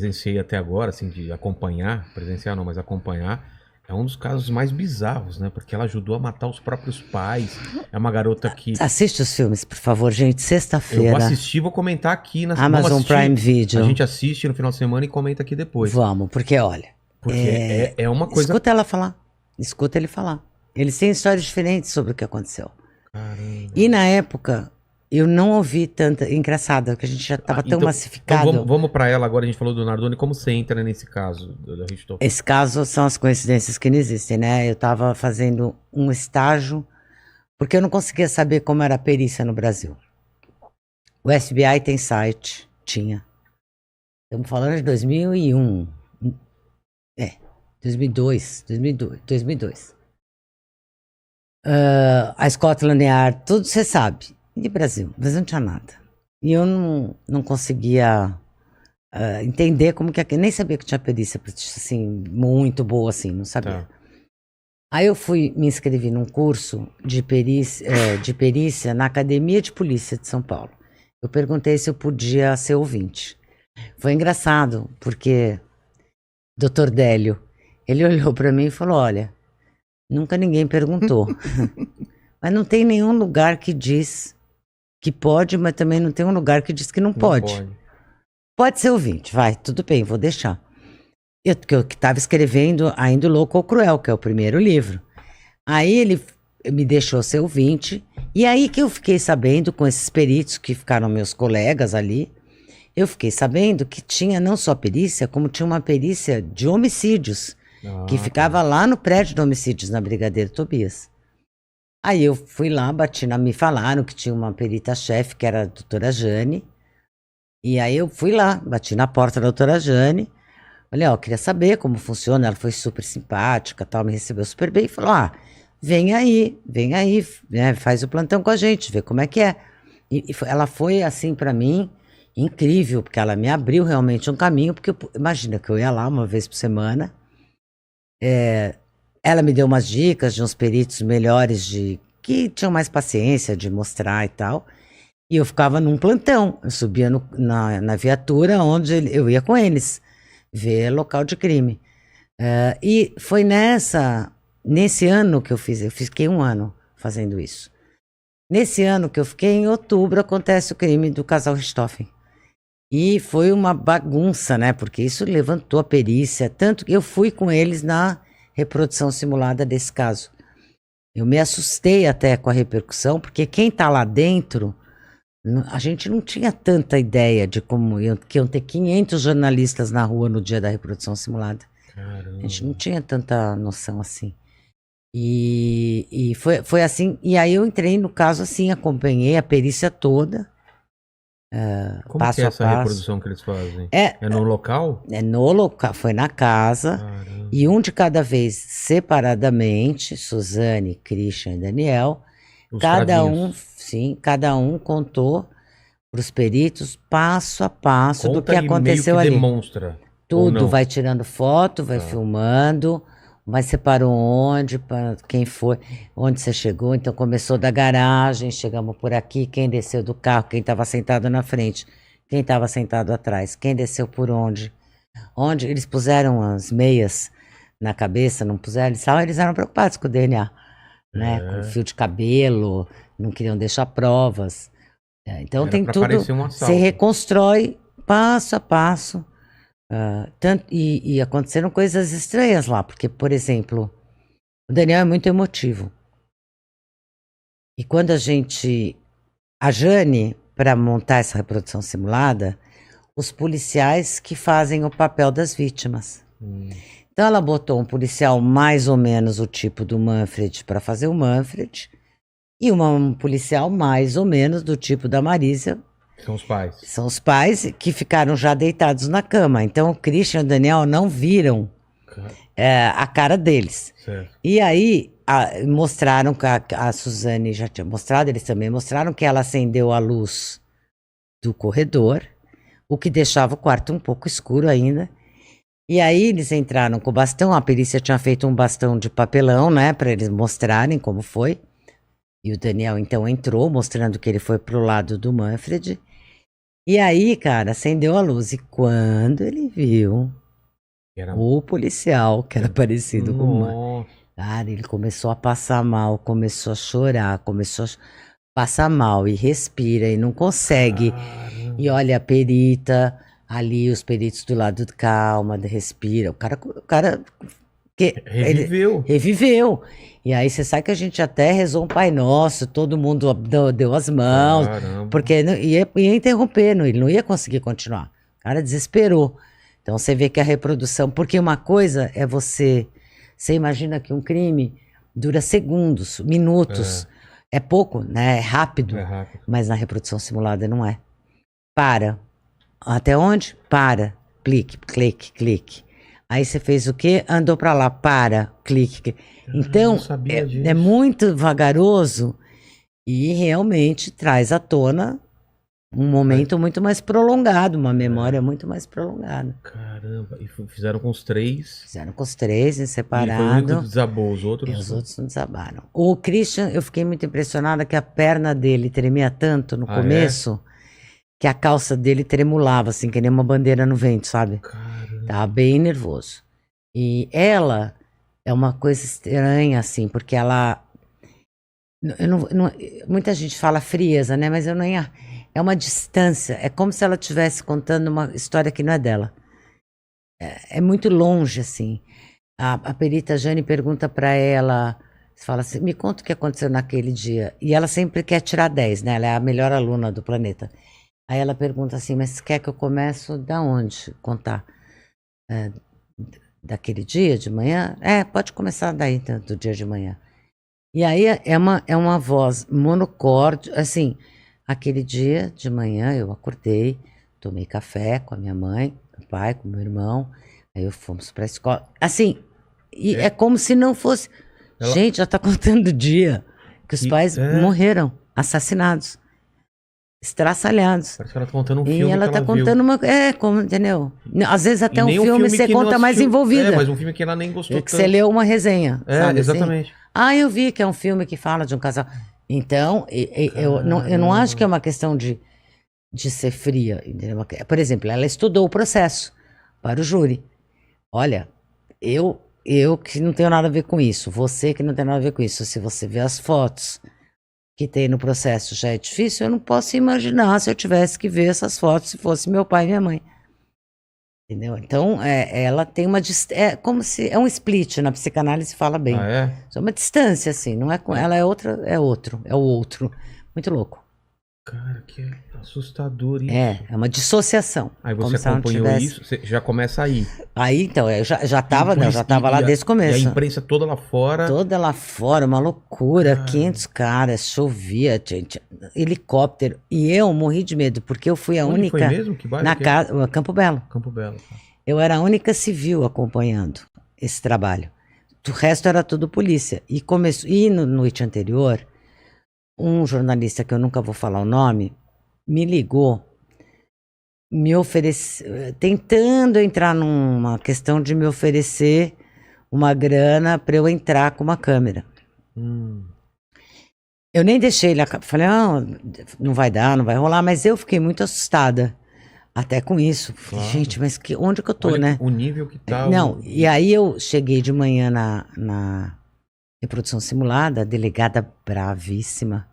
presenciei até agora, assim, de acompanhar, presenciar não, mas acompanhar, é um dos casos mais bizarros, né? Porque ela ajudou a matar os próprios pais. É uma garota que Assiste os filmes, por favor, gente. eu vou Sexta-feira, assistir, vou comentar aqui. Vamos Amazon Prime assistir. A Video. gente assiste no final de semana e comenta aqui depois. Vamos, porque olha, Porque é uma coisa... escuta ela falar. Escuta ele falar. Eles têm histórias diferentes sobre o que aconteceu. Caramba. E na época, eu não ouvi tanta... Engraçado, porque a gente já estava tão Então, massificado. Então vamos para ela agora, a gente falou do Nardoni, como você entra nesse caso da Richthofen? Esse caso são as coincidências que não existem, né? Eu estava fazendo um estágio, porque eu não conseguia saber como era a perícia no Brasil. O FBI tem site, tinha. Estamos falando de 2001. 2002. A Scotland Yard, tudo você sabe. E Brasil? Brasil não tinha nada. E eu não conseguia entender como que... Nem sabia que tinha perícia, assim, muito boa, assim, não sabia. Tá. Aí eu me inscrevi num curso de perícia na Academia de Polícia de São Paulo. Eu perguntei se eu podia ser ouvinte. Foi engraçado, porque Dr. Délio, ele olhou para mim e falou, olha, nunca ninguém perguntou. Mas não tem nenhum lugar que diz que pode, mas também não tem um lugar que diz que não pode. Pode ser ouvinte, vai, tudo bem, vou deixar. Eu que estava escrevendo ainda o Louco ou Cruel, que é o primeiro livro. Aí ele me deixou ser ouvinte, e aí que eu fiquei sabendo, com esses peritos que ficaram meus colegas ali, eu fiquei sabendo que tinha não só perícia, como tinha uma perícia de homicídios, que ficava lá no prédio de homicídios, na Brigadeiro Tobias. Aí eu fui lá, me falaram que tinha uma perita-chefe, que era a doutora Jane, e aí eu fui lá, bati na porta da doutora Jane, falei, ó, queria saber como funciona, ela foi super simpática, tal, me recebeu super bem, e falou, vem aí, né, faz o plantão com a gente, vê como é que é. Ela foi, assim, pra mim, incrível, porque ela me abriu realmente um caminho, porque imagina que eu ia lá uma vez por semana, ela me deu umas dicas de uns peritos melhores, que tinham mais paciência de mostrar e tal, e eu ficava num plantão, eu subia na viatura onde eu ia com eles, ver local de crime. E foi nesse ano que eu fiquei um ano fazendo isso. Nesse ano que eu fiquei, em outubro, acontece o crime do casal Richthofen. E foi uma bagunça, né? Porque isso levantou a perícia, tanto que eu fui com eles na reprodução simulada desse caso. Eu me assustei até com a repercussão, porque quem tá lá dentro, a gente não tinha tanta ideia de que iam ter 500 jornalistas na rua no dia da reprodução simulada. Caramba. A gente não tinha tanta noção assim. E foi assim, e aí eu entrei no caso assim, acompanhei a perícia toda, Como passo que é a essa passo. reprodução que eles fazem? É no local? É no local, foi na casa. Caramba. E um de cada vez separadamente, Suzane, Christian e Daniel, cada um contou para os peritos passo a passo do que aconteceu ali. Demonstra. Tudo, vai tirando foto, vai filmando, mas separou onde, quem foi, onde você chegou. Então começou da garagem, chegamos por aqui, quem desceu do carro, quem estava sentado na frente, quem estava sentado atrás, quem desceu por onde. Onde eles puseram as meias na cabeça, não puseram, eles eram preocupados com o DNA, né? Com fio de cabelo, não queriam deixar provas. Então tem tudo, você reconstrói passo a passo. E aconteceram coisas estranhas lá, porque, por exemplo, o Daniel é muito emotivo. E quando a Jane, para montar essa reprodução simulada, os policiais que fazem o papel das vítimas. Então ela botou um policial mais ou menos o tipo do Manfred para fazer o Manfred, e um policial mais ou menos do tipo da Marísia. São os pais. São os pais que ficaram já deitados na cama. Então o Christian e o Daniel não viram a cara deles. Certo. E aí mostraram que a Suzane já tinha mostrado, eles também mostraram que ela acendeu a luz do corredor, o que deixava o quarto um pouco escuro ainda. E aí eles entraram com o bastão, a perícia tinha feito um bastão de papelão, né, para eles mostrarem como foi. E o Daniel então entrou, mostrando que ele foi pro lado do Manfred. E aí, cara, acendeu a luz. E quando ele viu Era... o policial, que era parecido com o Mano, Nossa. cara, ele começou a passar mal, começou a chorar, começou a passar mal e respira e não consegue. E Caramba. olha a perita ali, os peritos do lado, calma, respira. O cara que ele Reviveu. reviveu. E aí você sabe que a gente até rezou um Pai Nosso, todo mundo deu as mãos, Caramba. porque ia interromper, ele não ia conseguir continuar. O cara desesperou. Então você vê que a reprodução, porque uma coisa é você imagina que um crime dura segundos, minutos, é pouco, né? É rápido, É rápido. mas na reprodução simulada não é. Para. Até onde? Para. Clique, clique, clique. Aí você fez o quê? Andou para lá, para, clique. Então, não sabia disso. é muito vagaroso e realmente traz à tona um momento muito mais prolongado, uma memória muito mais prolongada. Caramba, e fizeram com os 3. Fizeram com os 3 em E foi o único que separado. desabou, os E outros. os outros não desabaram. O Christian, eu fiquei muito impressionada que a perna dele tremia tanto no Ah, começo que a calça dele tremulava, assim, que nem uma bandeira no vento, sabe? Caramba. Tava bem nervoso. E ela é uma coisa estranha, assim, porque ela. Muita gente fala frieza, né? Mas eu não ia. É uma distância. É como se ela estivesse contando uma história que não é dela. É muito longe, assim. A perita Jane pergunta para ela, fala assim, me conta o que aconteceu naquele dia. E ela sempre quer tirar 10, né? Ela é a melhor aluna do planeta. Aí ela pergunta assim, mas quer que eu comece da onde contar? Daquele dia de manhã? Pode começar daí, do dia de manhã. E aí é uma voz monocorde, assim, aquele dia de manhã eu acordei, tomei café com a minha mãe, meu pai, com meu irmão, aí fomos pra escola. Assim, e é como se não fosse... Gente, já tá contando o dia que os pais morreram, assassinados. Estraçalhados. Parece que ela tá contando um e filme ela que tá ela contando viu. uma. Como, entendeu? Às vezes até E um nem filme você que não conta mais assistiu. envolvida. Mas um filme que ela nem gostou que você leu uma resenha. Sabe, exatamente. Assim? Eu vi que é um filme que fala de um casal. Então, eu não acho que é uma questão de ser fria. Entendeu? Por exemplo, ela estudou o processo para o júri. Olha, eu que não tenho nada a ver com isso, você que não tem nada a ver com isso, se você vê as fotos que tem no processo já é difícil, eu não posso imaginar se eu tivesse que ver essas fotos se fosse meu pai e minha mãe. Entendeu? Então, ela tem uma... É como se... É um split, na psicanálise fala bem. É uma distância, assim, não é com ela, é outra, é o outro. Muito louco. Cara, que assustador isso. É uma dissociação. Aí você acompanhou isso, você já começa aí. Aí, então, eu já tava lá desde o começo. E a imprensa toda lá fora. Toda lá fora, uma loucura, 500 caras, chovia, helicóptero. E eu morri de medo, porque eu fui a Onde única... foi mesmo? Que bairro? Campo Belo. Campo Belo. Tá. Eu era a única civil acompanhando esse trabalho. O resto era tudo polícia. E no noite anterior, um jornalista que eu nunca vou falar o nome, me ligou, me ofereceu, tentando entrar numa questão de me oferecer uma grana para eu entrar com uma câmera. Eu nem deixei ele, falei, não vai dar, não vai rolar, mas eu fiquei muito assustada. Até com isso. Falei, gente, mas onde que eu tô, olha, né? O nível que tá. E aí eu cheguei de manhã na reprodução simulada, a delegada bravíssima.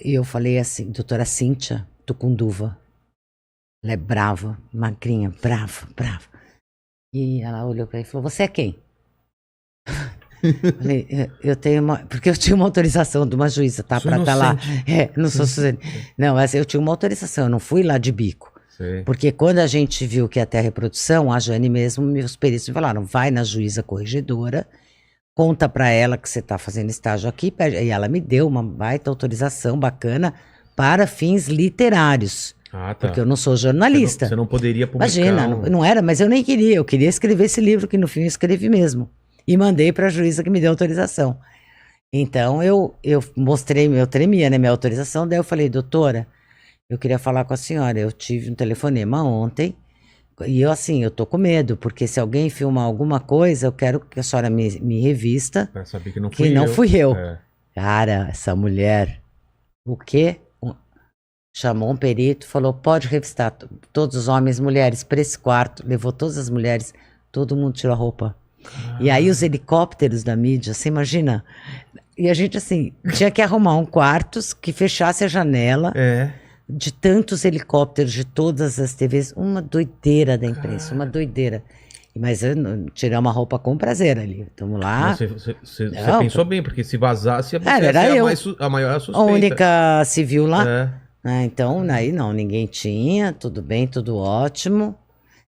E eu falei assim, doutora Cíntia Tucunduva. Ela é brava, magrinha, brava. E ela olhou pra mim e falou, você é quem? Falei, eu tenho porque eu tinha uma autorização de uma juíza, tá? Pra estar lá. Não sou Suzane. Não, mas eu tinha uma autorização, eu não fui lá de bico. Sei. Porque quando a gente viu que ia ter a reprodução, a Jane mesmo, meus peritos me falaram, vai na juíza corregedora, conta pra ela que você tá fazendo estágio aqui, e ela me deu uma baita autorização bacana para fins literários. Tá. Porque eu não sou jornalista. Você não poderia publicar. Imagina, não era, mas eu nem queria. Eu queria escrever esse livro que no fim eu escrevi mesmo. E mandei para a juíza que me deu autorização. Então eu mostrei, eu tremia, né, minha autorização. Daí eu falei, doutora, eu queria falar com a senhora. Eu tive um telefonema ontem. E eu tô com medo, porque se alguém filmar alguma coisa, eu quero que a senhora me revista. Para saber que não fui eu. Cara, essa mulher, o quê? chamou um perito, falou, pode revistar todos os homens e mulheres para esse quarto, levou todas as mulheres, todo mundo tirou a roupa. E aí os helicópteros da mídia, você imagina? E a gente, assim, tinha que arrumar um quarto que fechasse a janela de tantos helicópteros de todas as TVs. Uma doideira da imprensa, uma doideira. Mas tiramos a roupa com prazer ali. Estamos lá. Você pensou bem, porque se vazasse, você era ia eu. a maior suspeita. A única civil lá. Então, aí não, ninguém tinha. Tudo bem, tudo ótimo.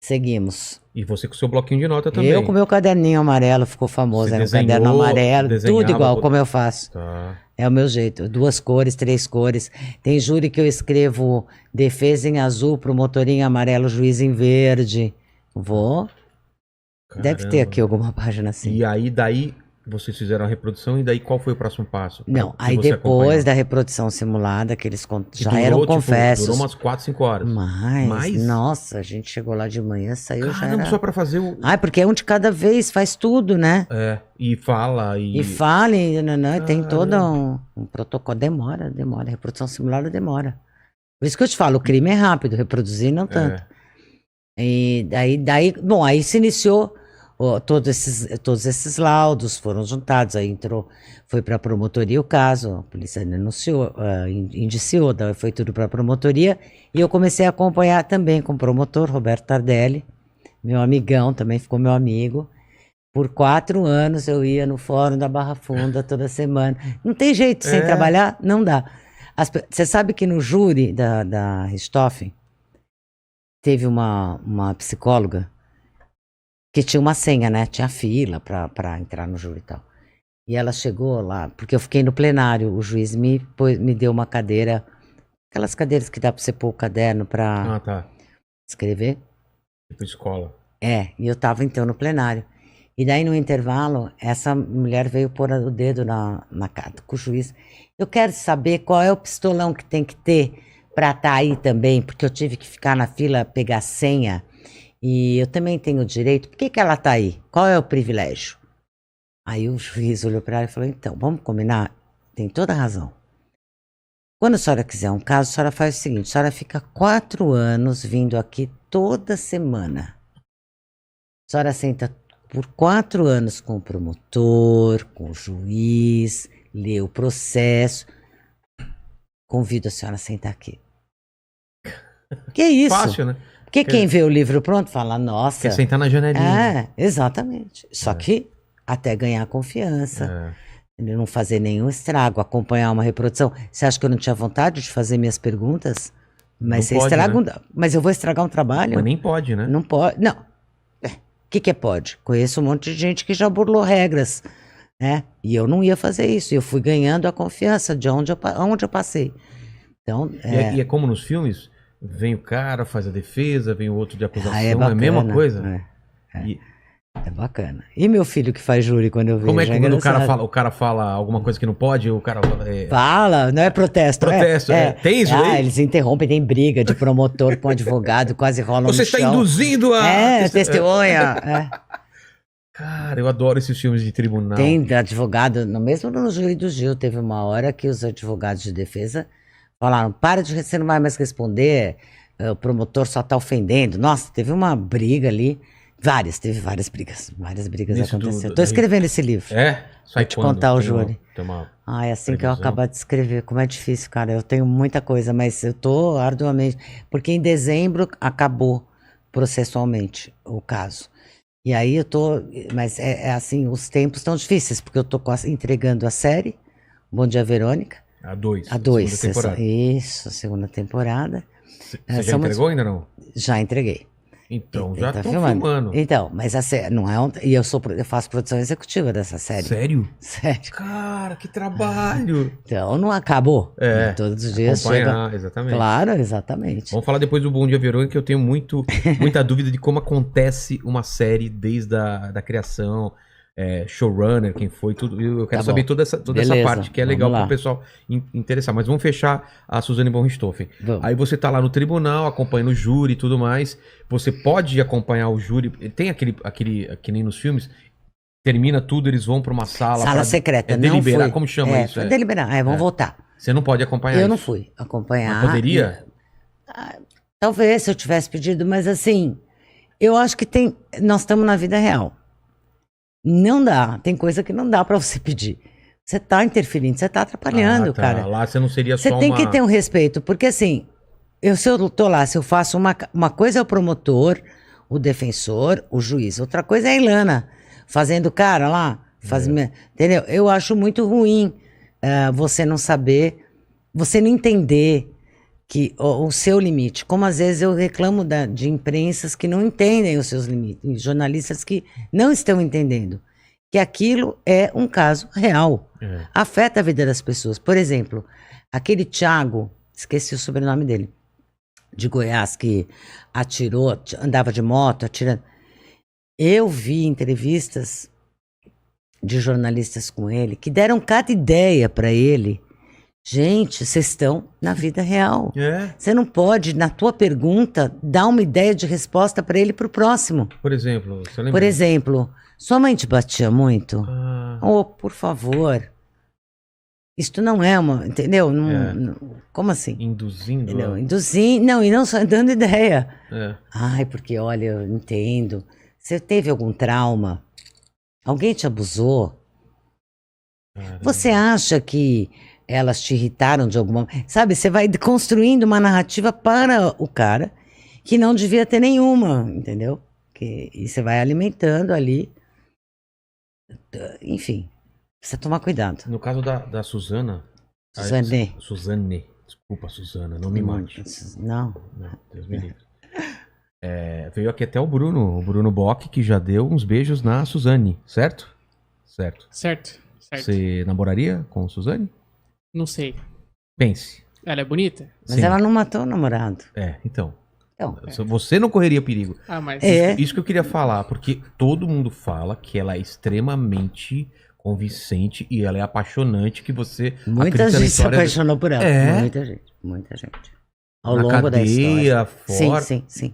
Seguimos. E você com o seu bloquinho de nota também. Eu com o meu caderninho amarelo, ficou famoso. Era um caderno amarelo, tudo igual, como eu faço. Tá. É o meu jeito. 2 cores, 3 cores. Tem júri que eu escrevo defesa em azul, promotor em amarelo, juiz em verde. Vou. Caramba. Deve ter aqui alguma página assim. E aí, daí, vocês fizeram a reprodução, e daí qual foi o próximo passo? Não, aí depois da reprodução simulada, que eles já eram confessos. Durou umas 4, 5 horas. Mais? Nossa, a gente chegou lá de manhã, saiu já era... só pra fazer o... porque é um de cada vez, faz tudo, né? E fala, e tem todo um protocolo. Demora. Reprodução simulada demora. Por isso que eu te falo, o crime é rápido, reproduzir não tanto. E daí, bom, aí se iniciou todos esses laudos, foram juntados, aí foi para a promotoria o caso, a polícia denunciou, indiciou, daí foi tudo para a promotoria, e eu comecei a acompanhar também com o promotor, Roberto Tardelli, meu amigão, também ficou meu amigo. Por 4 anos eu ia no Fórum da Barra Funda toda semana. Não tem jeito, sem trabalhar, não dá. Você sabe que no júri da Richthofen, teve uma psicóloga que tinha uma senha, né? Tinha fila para entrar no júri e tal. E ela chegou lá, porque eu fiquei no plenário, o juiz me deu uma cadeira, aquelas cadeiras que dá para você pôr o caderno para escrever. Tipo escola. E eu tava então no plenário. E daí no intervalo, essa mulher veio pôr o dedo na cara com o juiz. Eu quero saber qual é o pistolão que tem que ter para estar aí também, porque eu tive que ficar na fila, pegar senha, e eu também tenho direito. Por que ela tá aí? Qual é o privilégio? Aí o juiz olhou para ela e falou, então, vamos combinar? Tem toda a razão. Quando a senhora quiser um caso, a senhora faz o seguinte, a senhora fica 4 anos vindo aqui toda semana. A senhora senta por 4 anos com o promotor, com o juiz, lê o processo. Convido a senhora a sentar aqui. Que isso? Fácil, né? Porque quem vê o livro pronto fala, nossa... Quer sentar na janelinha. Exatamente. Só que até ganhar confiança, não fazer nenhum estrago, acompanhar uma reprodução. Você acha que eu não tinha vontade de fazer minhas perguntas? Mas você estraga né? Mas eu vou estragar um trabalho? Mas nem pode, né? Não pode. Não. O que pode? Conheço um monte de gente que já burlou regras, né? E eu não ia fazer isso. Eu fui ganhando a confiança de onde eu passei. Então, E é como nos filmes? Vem o cara, faz a defesa, vem o outro de acusação, é bacana, a mesma coisa? É bacana. E meu filho que faz júri quando eu vejo? Como é que quando o cara fala alguma coisa que não pode, o cara... Fala, não é protesto. Protesto, tem isso aí? Eles interrompem, tem briga de promotor com advogado, quase rolam no chão. Você está induzindo a... testemunha. Cara, eu adoro esses filmes de tribunal. Tem advogado, mesmo no júri do Gil, teve uma hora que os advogados de defesa falaram, você não vai mais responder, o promotor só está ofendendo. Nossa, teve uma briga ali, teve várias brigas acontecendo. Estou escrevendo esse livro. Sai vou te contar o júri. É assim que eu acabar de escrever, como é difícil, cara, eu tenho muita coisa, mas eu tô arduamente, porque em dezembro acabou processualmente o caso. E aí mas assim, os tempos estão difíceis, porque eu tô entregando a série, Bom Dia Verônica. A 2. A 2, isso, a segunda temporada. Você já entregou ainda não? Já entreguei. Então, já tô filmando. Então, mas a série não é e eu faço produção executiva dessa série. Sério? Sério. Cara, que trabalho! Então, não acabou. Todos os dias chega... Exatamente. Claro, exatamente. Vamos falar depois do Bom Dia Verônica, que eu tenho muita dúvida de como acontece uma série desde da criação, showrunner, quem foi, tudo. Eu quero saber toda essa parte, que é legal para o pessoal interessar. Mas vamos fechar a Suzane von Richthofen. Aí você tá lá no tribunal, acompanhando o júri e tudo mais. Você pode acompanhar o júri. Tem aquele que nem nos filmes, termina tudo, eles vão para uma sala. Sala secreta, não deliberar, fui. como chama isso? Deliberar, vamos voltar. Você não pode acompanhar Eu não fui acompanhar. Mas poderia? Talvez, se eu tivesse pedido, mas assim, eu acho que nós estamos na vida real. Não dá, tem coisa que não dá para você pedir. Você tá interferindo, você tá atrapalhando, cara. Lá você não seria só Você tem que ter um respeito, porque assim, se eu tô lá, se eu faço uma coisa é o promotor, o defensor, o juiz. Outra coisa é a Ilana, fazendo cara lá, entendeu? Eu acho muito ruim você não saber, você não entender que o seu limite. Como às vezes eu reclamo de imprensas que não entendem os seus limites, jornalistas que não estão entendendo que aquilo é um caso real. Afeta a vida das pessoas. Por exemplo, aquele Thiago, esqueci o sobrenome dele, de Goiás, que atirou, andava de moto, atirando. Eu vi entrevistas de jornalistas com ele que deram cada ideia para ele. Gente, vocês estão na vida real. Você não pode, na tua pergunta, dar uma ideia de resposta para ele para o próximo. Por exemplo, você lembra? Por exemplo, sua mãe te batia muito? Oh, por favor. Isto não é uma, entendeu? Como assim? Induzindo. Induzindo, não, e não só dando ideia. Ai, porque olha, eu entendo. Você teve algum trauma? Alguém te abusou? Caramba. Você acha que elas te irritaram de alguma... Sabe, você vai construindo uma narrativa para o cara que não devia ter nenhuma, entendeu? E você vai alimentando ali. Enfim, precisa tomar cuidado. No caso da Suzana... Suzane. Desculpa, Suzana, não me mate. Não. Deus me livre. Veio aqui até o Bruno Bock, que já deu uns beijos na Suzane, certo? Certo. Você namoraria com a Suzane? Não sei. Pense. Ela é bonita? Mas ela não matou o namorado. Então. Você não correria perigo. Mas... Isso que eu queria falar, porque todo mundo fala que ela é extremamente convincente e ela é apaixonante, que você... Muita gente se apaixonou por ela. Muita gente. Ao longo da história. Fora. Sim.